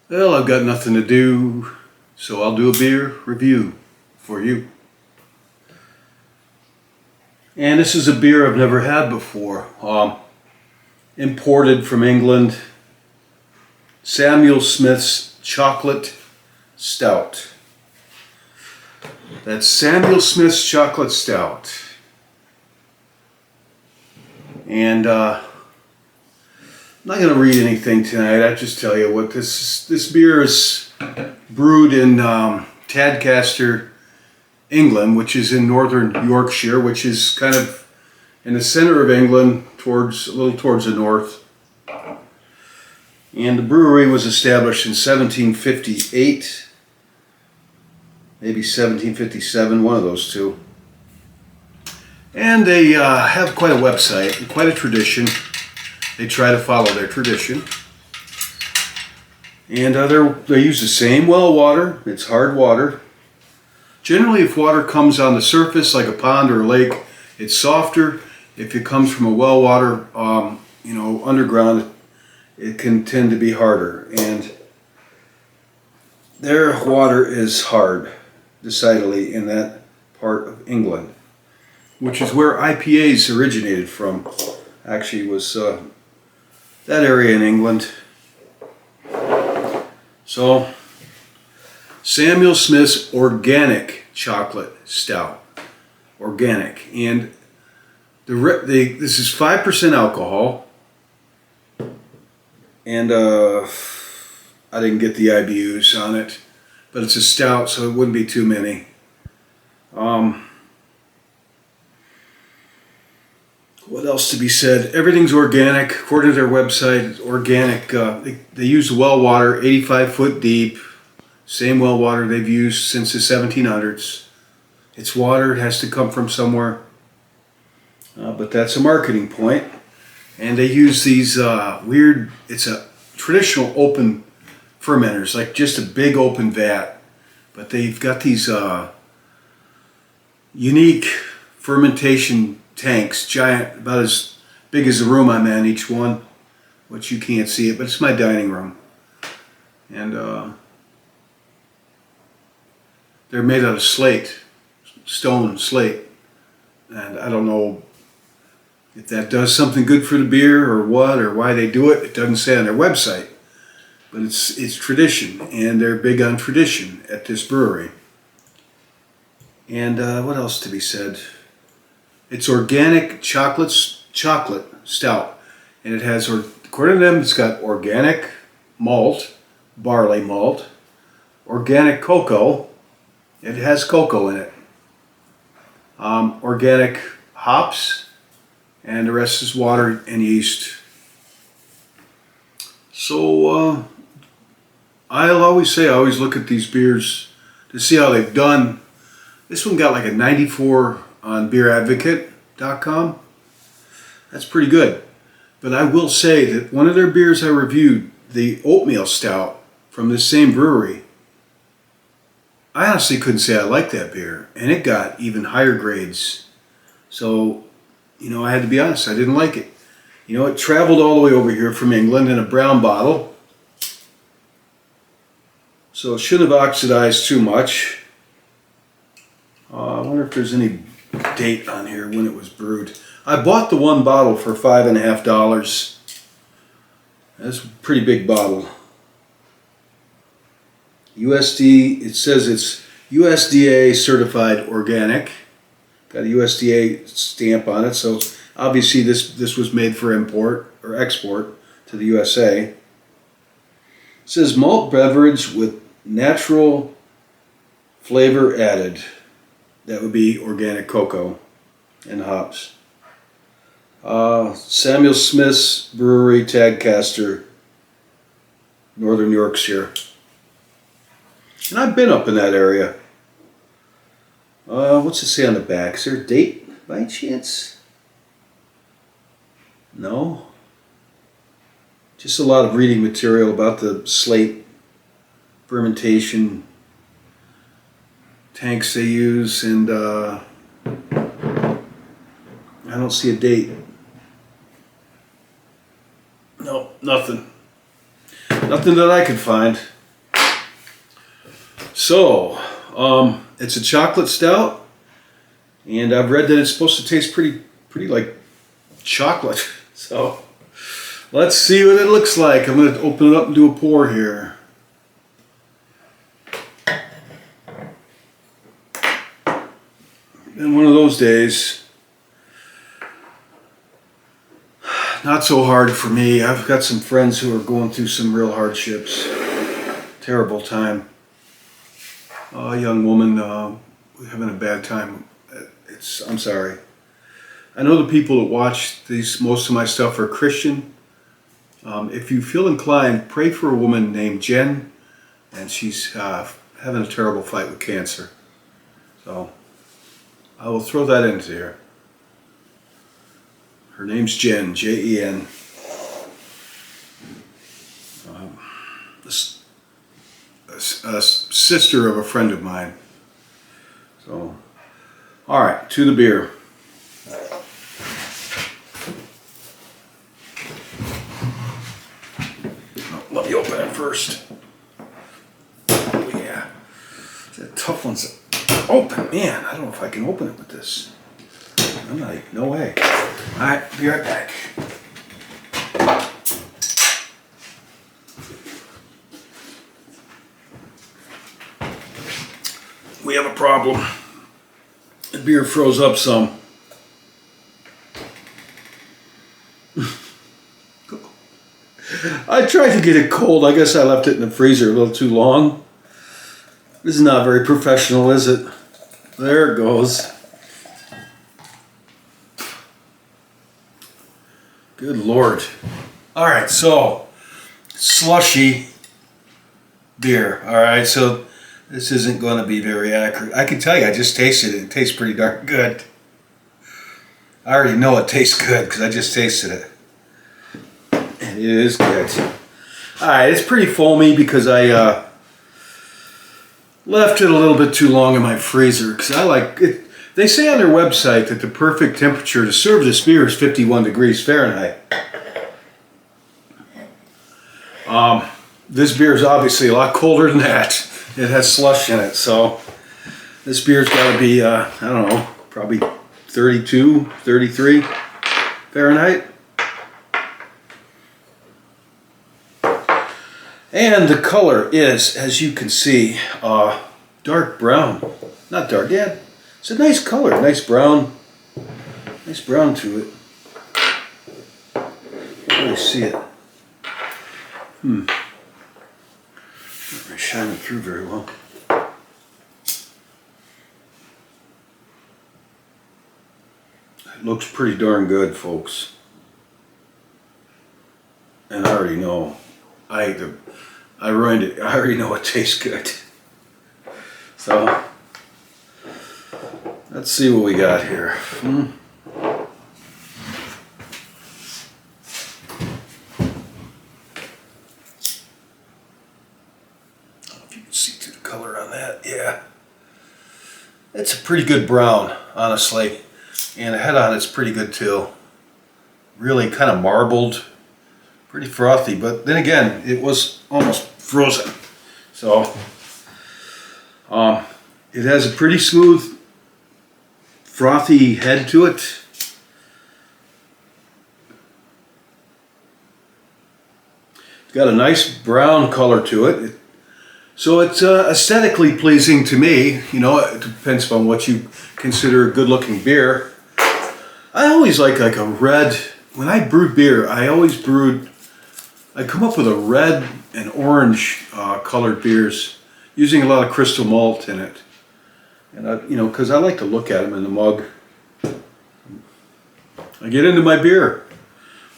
Well, I've got nothing to do, so I'll do a beer review for you. And this is a beer I've never had before. Imported from England. Samuel Smith's Chocolate Stout. That's Samuel Smith's Chocolate Stout. And I'm not going to read anything tonight. I just tell you what this beer is brewed in Tadcaster, England, which is in northern Yorkshire, which is kind of in the center of England, a little towards the north. And the brewery was established in 1758, maybe 1757, one of those two. And they have quite a website and quite a tradition. They try to follow their tradition. And they use the same well water. It's hard water. Generally, if water comes on the surface, like a pond or a lake, it's softer. If it comes from a well water, underground, it can tend to be harder. And their water is hard, decidedly, in that part of England, which is where IPAs originated from. Actually, was that area in England. So, Samuel Smith's Organic Chocolate Stout. Organic. And this is 5% alcohol. And I didn't get the IBUs on it. But it's a stout, so it wouldn't be too many. What else to be said? Everything's organic. According to their website, it's organic. They use well water, 85 foot deep. Same well water they've used since the 1700s. It's water. It has to come from somewhere. But that's a marketing point. And they use these it's a traditional open fermenters, like just a big open vat. But they've got these unique fermentation tanks, giant, about as big as the room I'm in, each one, which you can't see it, but it's my dining room. And they're made out of slate, stone slate. And I don't know if that does something good for the beer or what, or why they do it. It doesn't say on their website. But it's tradition, and they're big on tradition at this brewery. And what else to be said? It's organic chocolate stout, and it has, according to them, it's got organic malt, barley malt, organic cocoa. It has cocoa in it. Organic hops, and the rest is water and yeast. So I always look at these beers to see how they've done. This one got like a 94 on beeradvocate.com. That's pretty good. But I will say that one of their beers I reviewed, the oatmeal stout from this same brewery, I honestly couldn't say I liked that beer. And it got even higher grades. So, I had to be honest, I didn't like it. It traveled all the way over here from England in a brown bottle. So it shouldn't have oxidized too much. I wonder if there's any date on here when it was brewed. I bought the one bottle for $5.50. That's a pretty big bottle. USD, it says it's USDA certified organic. Got a USDA stamp on it, so obviously this was made for import or export to the USA. It says malt beverage with natural flavor added. That would be organic cocoa and hops. Samuel Smith's Brewery, Tadcaster, Northern Yorkshire. And I've been up in that area. What's it say on the back? Is there a date by chance? No. Just a lot of reading material about the slate fermentation tanks they use, and I don't see a date. No, nothing. Nothing that I could find. So, it's a chocolate stout, and I've read that it's supposed to taste pretty like chocolate. So, let's see what it looks like. I'm going to open it up and do a pour here. And one of those days, not so hard for me. I've got some friends who are going through some real hardships. Terrible time. A young woman having a bad time. I'm sorry. I know the people that watch most of my stuff are Christian. If you feel inclined, pray for a woman named Jen, and she's having a terrible fight with cancer. So I will throw that into here. Her name's Jen, Jen. A sister of a friend of mine. So, all right, to the beer. Let me open it first. Oh yeah, that tough one's open. Man, I don't know if I can open it with this. I'm like, no way. All right, be right back. We have a problem. The beer froze up some. I tried to get it cold. I guess I left it in the freezer a little too long. This is not very professional, is it? There it goes. Good Lord. All right, so slushy beer. All right, so this isn't going to be very accurate. I can tell you, I just tasted it. It tastes pretty darn good. I already know it tastes good because I just tasted it. And it is good. Alright, it's pretty foamy because I left it a little bit too long in my freezer because I like it. They say on their website that the perfect temperature to serve this beer is 51 degrees Fahrenheit. This beer is obviously a lot colder than that. It has slush in it, so this beer's got to be, I don't know, probably 32, 33 Fahrenheit. And the color is, as you can see, dark brown. Not dark, yeah. It's a nice color, nice brown to it. Can't really see it. Not really shining through very well. It looks pretty darn good, folks. And I already know. I ruined it. I already know it tastes good. So, let's see what we got here. I don't know if you can see through the color on that. Yeah. It's a pretty good brown, honestly. And the head on it's pretty good too. Really kind of marbled. Pretty frothy, but then again, it was almost frozen. So, it has a pretty smooth, frothy head to it. It's got a nice brown color to it. So it's aesthetically pleasing to me. You know, it depends upon what you consider a good-looking beer. I always like a red. When I brewed beer, I come up with a red and orange colored beers using a lot of crystal malt in it. And because I like to look at them in the mug. I get into my beer.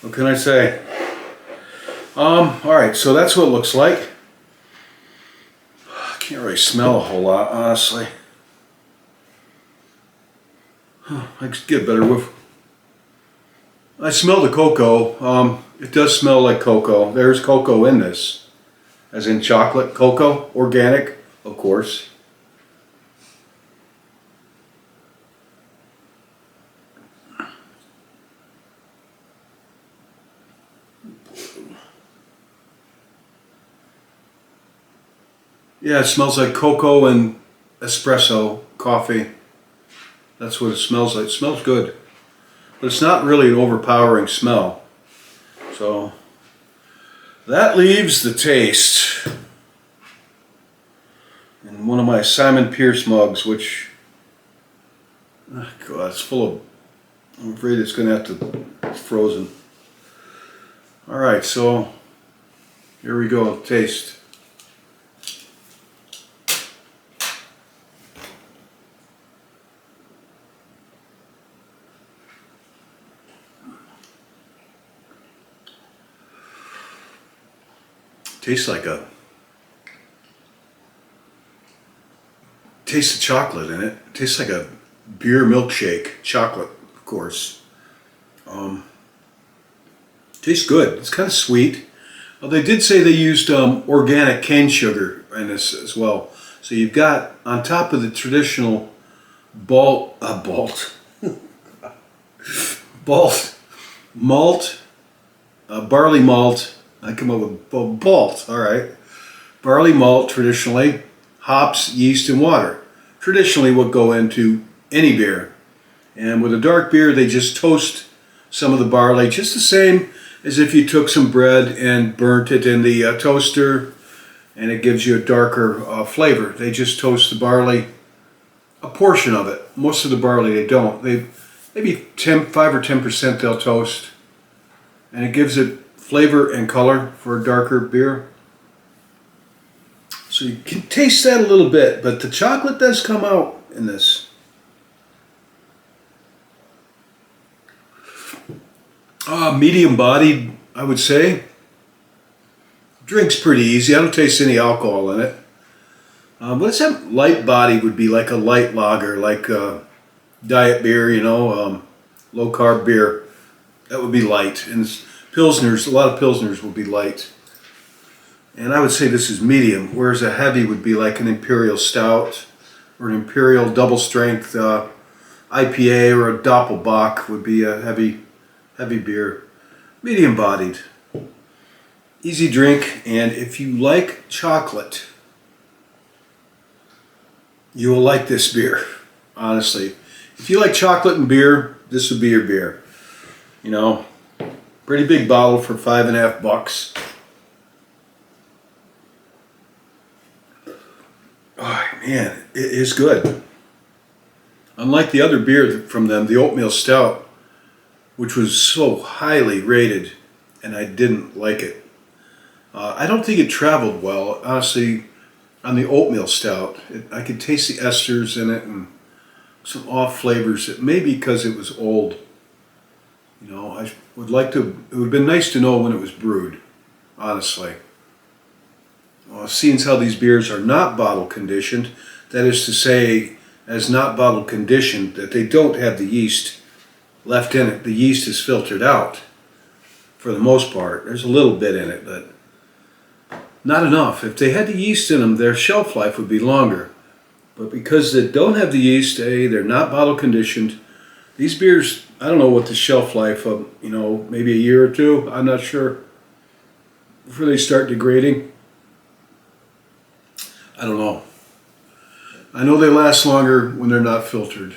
What can I say? Alright, so that's what it looks like. I can't really smell a whole lot, honestly. I could get a better whiff. I smell the cocoa. It does smell like cocoa. There's cocoa in this. As in chocolate cocoa. Organic, of course. Yeah, it smells like cocoa and espresso, coffee. That's what it smells like. It smells good. But it's not really an overpowering smell. So that leaves the taste. In one of my Simon Pierce mugs, which, oh God, it's full of, I'm afraid it's going to have to, it's frozen. Alright, so here we go, taste. Tastes like a, tastes of chocolate in it. It tastes like a beer milkshake. Chocolate, of course. Tastes good. It's kind of sweet. Well, they did say they used organic cane sugar in this as well. So you've got, on top of the traditional malt, barley malt. I come up with malt, all right. Barley malt, traditionally, hops, yeast, and water. Traditionally would go into any beer. And with a dark beer, they just toast some of the barley, just the same as if you took some bread and burnt it in the toaster, and it gives you a darker flavor. They just toast the barley, a portion of it. Most of the barley they don't. They maybe 5 or 10% they'll toast, and it gives it flavor and color for a darker beer. So you can taste that a little bit, but the chocolate does come out in this. Medium bodied, I would say. Drink's pretty easy. I don't taste any alcohol in it. What's that light body would be like a light lager, like diet beer, you know, low carb beer. That would be light. And Pilsners, a lot of Pilsners will be light. And I would say this is medium, whereas a heavy would be like an Imperial Stout or an Imperial double strength IPA or a Doppelbock would be a heavy beer. Medium bodied. Easy drink, and if you like chocolate, you will like this beer, honestly. If you like chocolate and beer, this would be your beer. You know, pretty big bottle for $5.50. Oh man, it is good. Unlike the other beer from them, the Oatmeal Stout, which was so highly rated, and I didn't like it. I don't think it traveled well, honestly, on the Oatmeal Stout. I could taste the esters in it and some off flavors. It may be because it was old. You know, I would like to, it would have been nice to know when it was brewed, honestly. Seeing as how these beers are not bottle conditioned, that is to say, as not bottle conditioned, that they don't have the yeast left in it. The yeast is filtered out for the most part. There's a little bit in it, but not enough. If they had the yeast in them, their shelf life would be longer. But because they don't have the yeast, they're not bottle conditioned. These beers, I don't know what the shelf life of, you know, maybe a year or two, I'm not sure, before they start degrading. I don't know. I know they last longer when they're not filtered.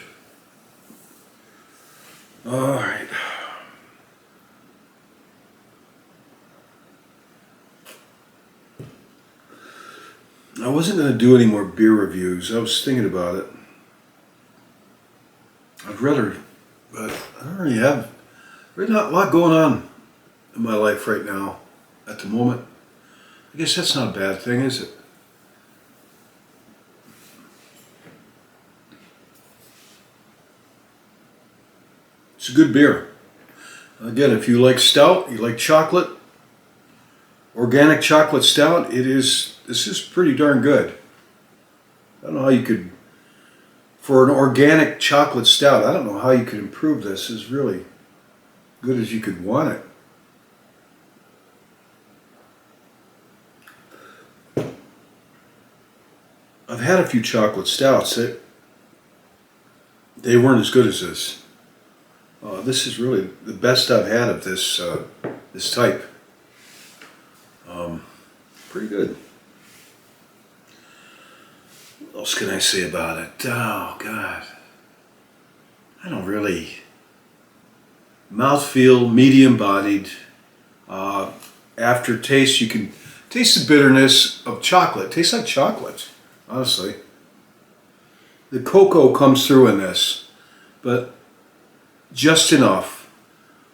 All right. I wasn't going to do any more beer reviews. I was thinking about it. I'd rather, but I don't really have, there's not a lot going on in my life right now at the moment. I guess that's not a bad thing, is it? It's a good beer. Again, if you like stout, you like chocolate, organic chocolate stout, this is pretty darn good. I don't know how you could, for an organic chocolate stout, I don't know how you could improve this. It's really good as you could want it. I've had a few chocolate stouts. They weren't as good as this. This is really the best I've had of this this type. Pretty good. What else can I say about it? Oh, God. I don't really. Mouthfeel, medium bodied. Aftertaste, you can taste the bitterness of chocolate. It tastes like chocolate, honestly. The cocoa comes through in this, but just enough.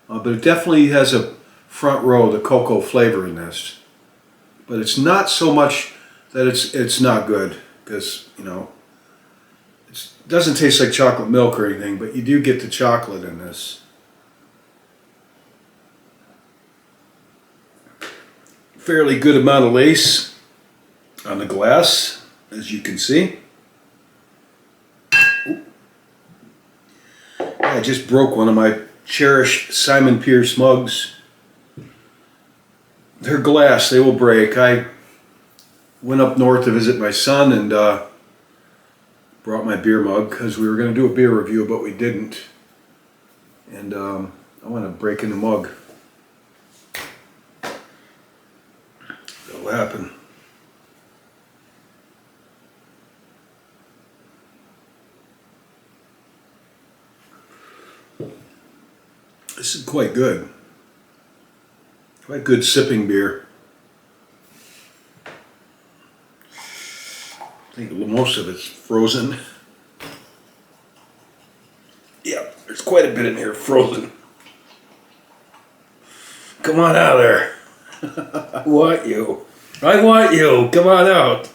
But it definitely has a front row, the cocoa flavor in this. But it's not so much that it's not good, because, you know, it doesn't taste like chocolate milk or anything, but you do get the chocolate in this. Fairly good amount of lace on the glass, as you can see. Ooh. I just broke one of my cherished Simon Pierce mugs. They're glass, they will break. I went up north to visit my son and brought my beer mug because we were going to do a beer review, but we didn't. And I want to break in the mug. That'll happen. This is quite good. Quite good sipping beer. I think most of it's frozen. Yeah, there's quite a bit in here frozen. Come on out of there. I want you. I want you. Come on out.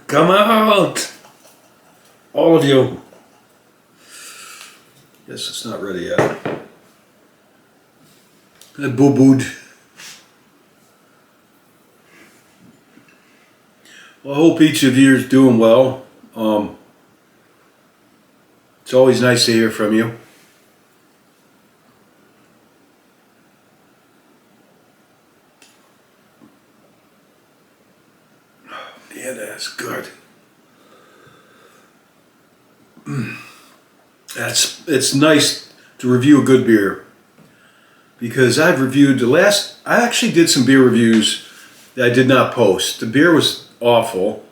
Come out. All of you. Guess it's not ready yet. I boo-booed. Well, I hope each of you is doing well. It's always nice to hear from you. Yeah, that's good. It's nice to review a good beer, because I've reviewed I actually did some beer reviews that I did not post. The beer was awful,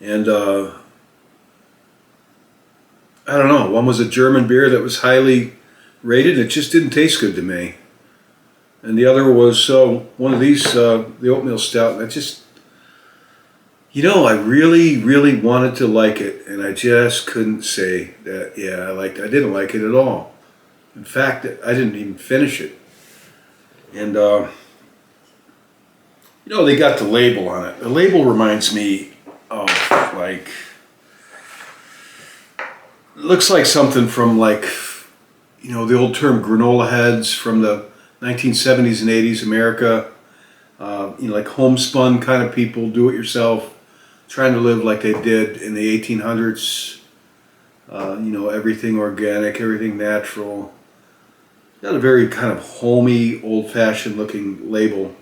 and I don't know, one was a German beer that was highly rated. It just didn't taste good to me, and the other was one of these, the oatmeal stout, and I just, you know, I really, really wanted to like it, and I just couldn't say that, yeah, I didn't like it at all. In fact, I didn't even finish it. And, you know, they got the label on it. The label reminds me of, like, looks like something from, like, you know, the old term granola heads from the 1970s and 80s America. You know, like homespun kind of people, do it yourself, trying to live like they did in the 1800s. You know, everything organic, everything natural. Got a very kind of homey, old-fashioned looking label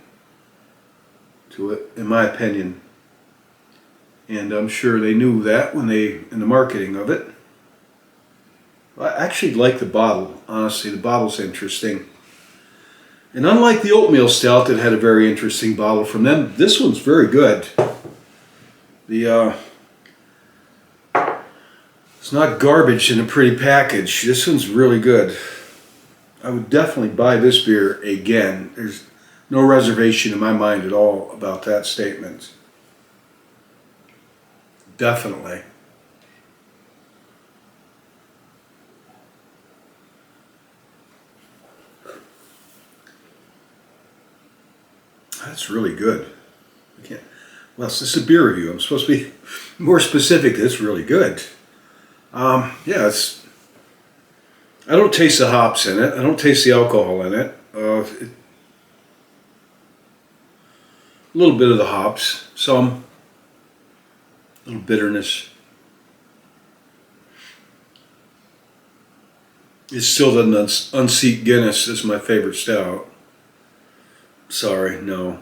to it, in my opinion. And I'm sure they knew that when in the marketing of it. I actually like the bottle, honestly. The bottle's interesting. And unlike the oatmeal stout that had a very interesting bottle from them, this one's very good. It's not garbage in a pretty package. This one's really good. I would definitely buy this beer again. There's no reservation in my mind at all about that statement. Definitely. That's really good. Well, this is a beer review. I'm supposed to be more specific. It's really good. Yeah, I don't taste the hops in it. I don't taste the alcohol in it. A little bit of the hops, some. A little bitterness. It still doesn't unseat Guinness as my favorite stout. Sorry, no.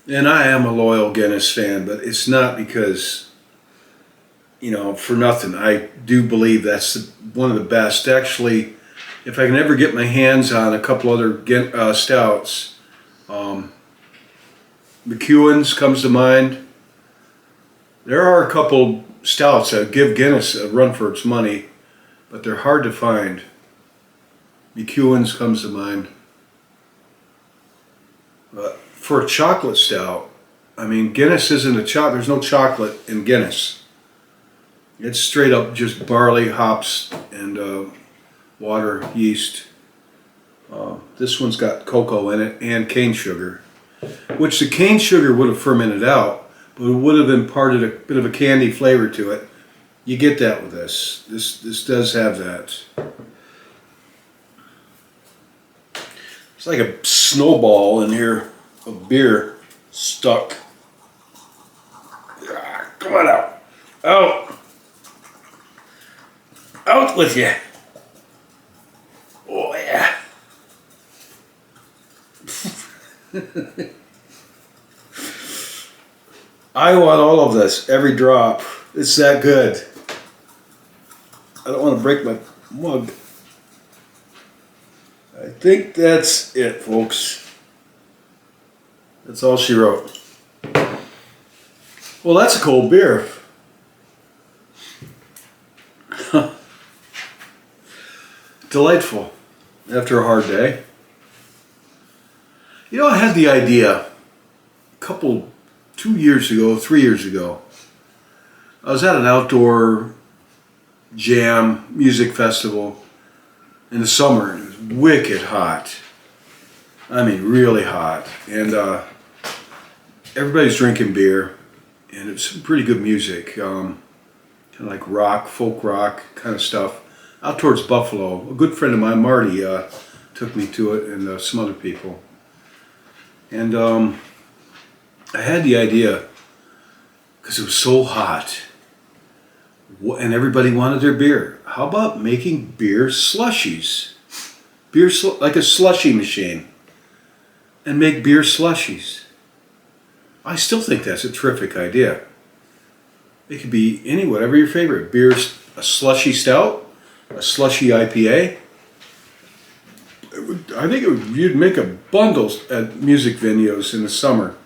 And I am a loyal Guinness fan, but it's not because, you know, for nothing. I do believe that's one of the best. Actually, if I can ever get my hands on a couple other stouts, McEwen's comes to mind. There are a couple stouts that give Guinness a run for its money, but they're hard to find. McEwen's comes to mind. But for a chocolate stout, I mean, Guinness isn't a chocolate. There's no chocolate in Guinness. It's straight up just barley, hops, and water, yeast. This one's got cocoa in it and cane sugar, which the cane sugar would have fermented out, but it would have imparted a bit of a candy flavor to it. You get that with this. This does have that. It's like a snowball in here of beer stuck. Come on out. Out. Out with you. Oh yeah. I want all of this, every drop. It's that good. I don't want to break my mug. I think that's it, folks. That's all she wrote. Well, that's a cold beer. Delightful after a hard day. You know, I had the idea 3 years ago. I was at an outdoor jam music festival in the summer. It was wicked hot. I mean, really hot. And everybody's drinking beer, and it's some pretty good music. Kind of like rock, folk rock kind of stuff. Out towards Buffalo. A good friend of mine, Marty, took me to it, and some other people. And I had the idea, because it was so hot, and everybody wanted their beer. How about making beer slushies? Like a slushy machine. And make beer slushies. I still think that's a terrific idea. It could be whatever your favorite. Beer, a slushy stout, a slushy IPA. I think you'd make a bundle at music venues in the summer.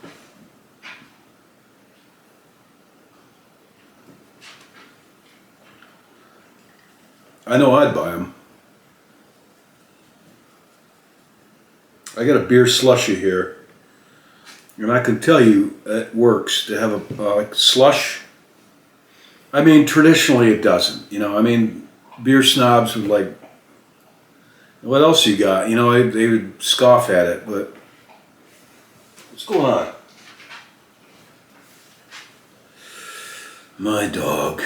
I know I'd buy them. I got a beer slushy here, and I can tell you it works to have a like slush. I mean, traditionally it doesn't. You know, I mean, beer snobs would like, what else you got? You know, they would scoff at it, but what's going on? My dog.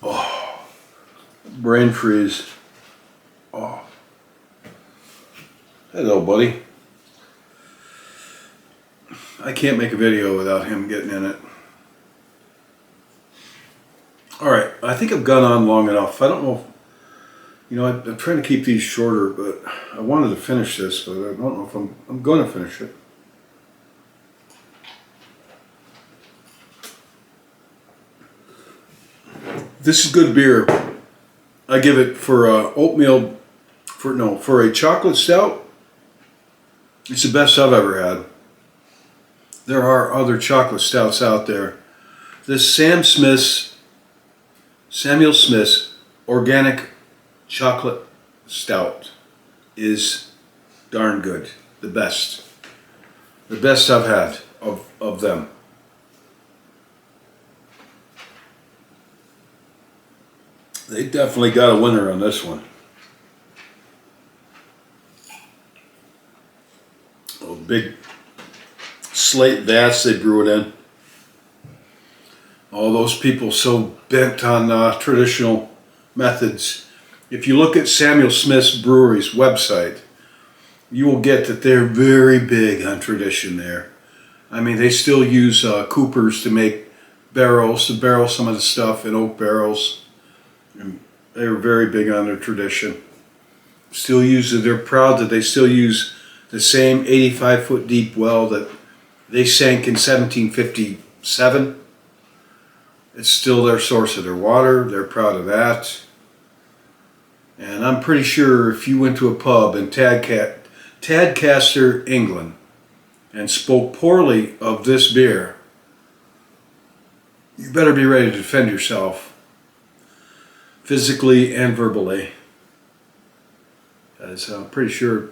Oh, brain freeze. Oh. Hello, buddy. I can't make a video without him getting in it. Alright, I think I've gone on long enough. I don't know, I'm trying to keep these shorter, but I wanted to finish this, but I don't know if I'm going to finish it. This is good beer. I give it for for a chocolate stout. It's the best I've ever had. There are other chocolate stouts out there. This Samuel Smith's organic chocolate stout is darn good. The best. The best I've had of them. They definitely got a winner on this one. Oh, big slate vats they brew it in. All those people so bent on traditional methods. If you look at Samuel Smith's brewery's website, you will get that they're very big on tradition there. I mean, they still use coopers to make barrels, to barrel some of the stuff in oak barrels. And they were very big on their tradition. Still use it. They're proud that they still use the same 85-foot deep well that they sank in 1757. It's still their source of their water. They're proud of that. And I'm pretty sure if you went to a pub in Tadcaster, England, and spoke poorly of this beer, you better be ready to defend yourself, physically and verbally. As I'm pretty sure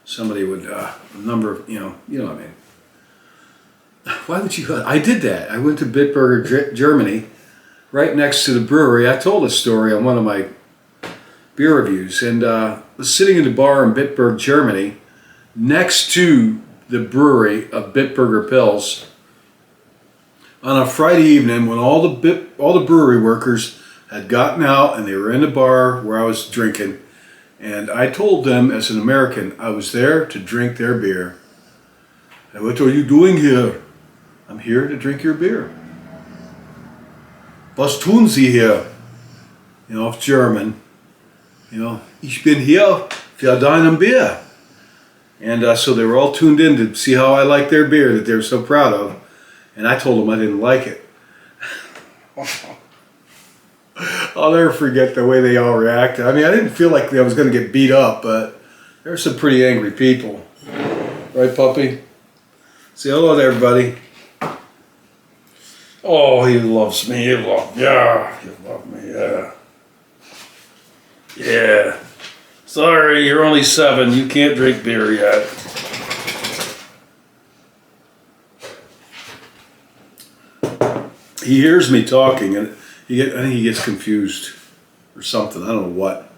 somebody would, a number of, you know what I mean. Why would you? I did that. I went to Bitburger, Germany, right next to the brewery. I told this story on one of my beer reviews, and was sitting in the bar in Bitburg, Germany, next to the brewery of Bitburger Pils on a Friday evening when all the brewery workers had gotten out and they were in the bar where I was drinking. And I told them, as an American, I was there to drink their beer. And what are you doing here? I'm here to drink your beer. Was tun Sie hier? You know, German. You know, ich bin hier für deinen Bier. And so they were all tuned in to see how I liked their beer that they were so proud of. And I told them I didn't like it. I'll never forget the way they all reacted. I mean, I didn't feel like I was going to get beat up, but there were some pretty angry people. Right, puppy? Say hello to everybody. Oh, he loves me. He loves me. Yeah, he loves me. Yeah. Yeah. Sorry, you're only 7. You can't drink beer yet. He hears me talking, and I think he gets confused or something. I don't know what.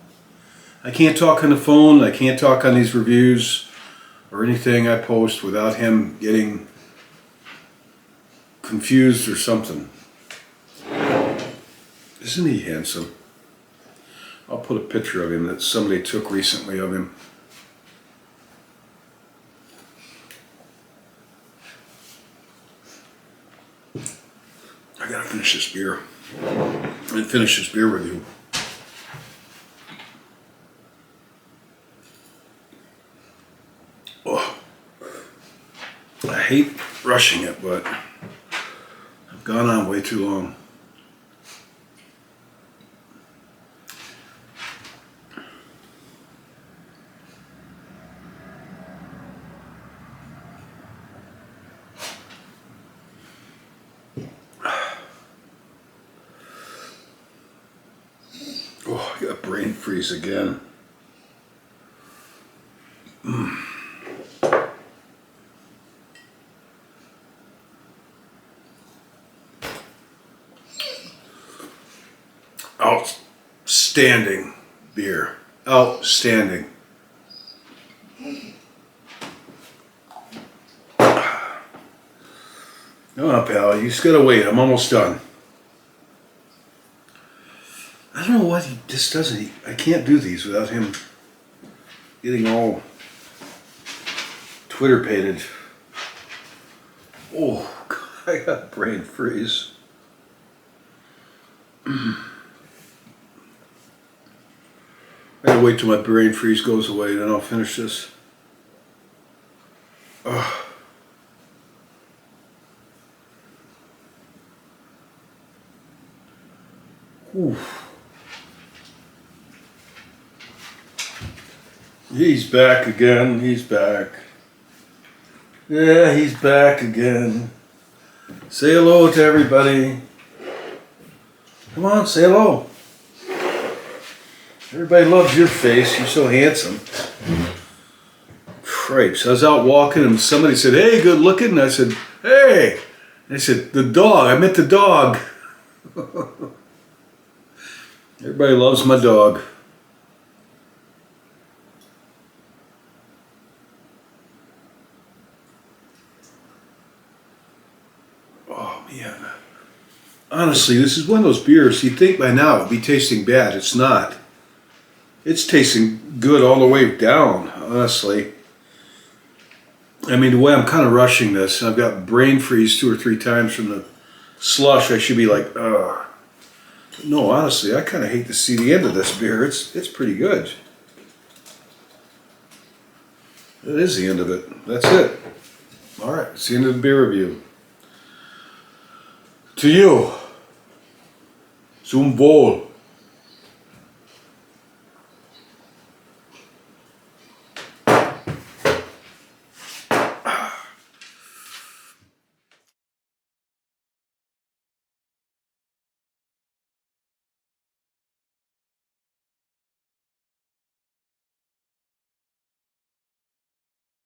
I can't talk on the phone. I can't talk on these reviews or anything I post without him getting confused or something. Isn't he handsome? I'll put a picture of him that somebody took recently of him. I gotta finish this beer. And finish this beer review. Oh, I hate rushing it, but I've gone on way too long. Oh, I got brain freeze again. Outstanding beer. Outstanding. Come on, pal. You just gotta wait. I'm almost done. I don't know what he just doesn't. I can't do these without him getting all Twitter-pated. Oh, God, I got brain freeze. I gotta wait till my brain freeze goes away, then I'll finish this. Oof. He's back again. He's back. Yeah, he's back again. Say hello to everybody. Come on, say hello. Everybody loves your face. You're so handsome. Cripes. I was out walking and somebody said, "Hey, good looking." And I said, "Hey." And I said, "The dog. I meant the dog." Everybody loves my dog. Oh, man. Honestly, this is one of those beers you'd think by now it'd be tasting bad. It's not. It's tasting good all the way down, honestly. I mean, the way I'm kind of rushing this, I've got brain freeze 2 or 3 times from the slush. I should be like, ugh. No, honestly, I kind of hate to see the end of this beer. It's pretty good. That is the end of it. That's it. All right, it's the end of the beer review. To you, zum Wohl.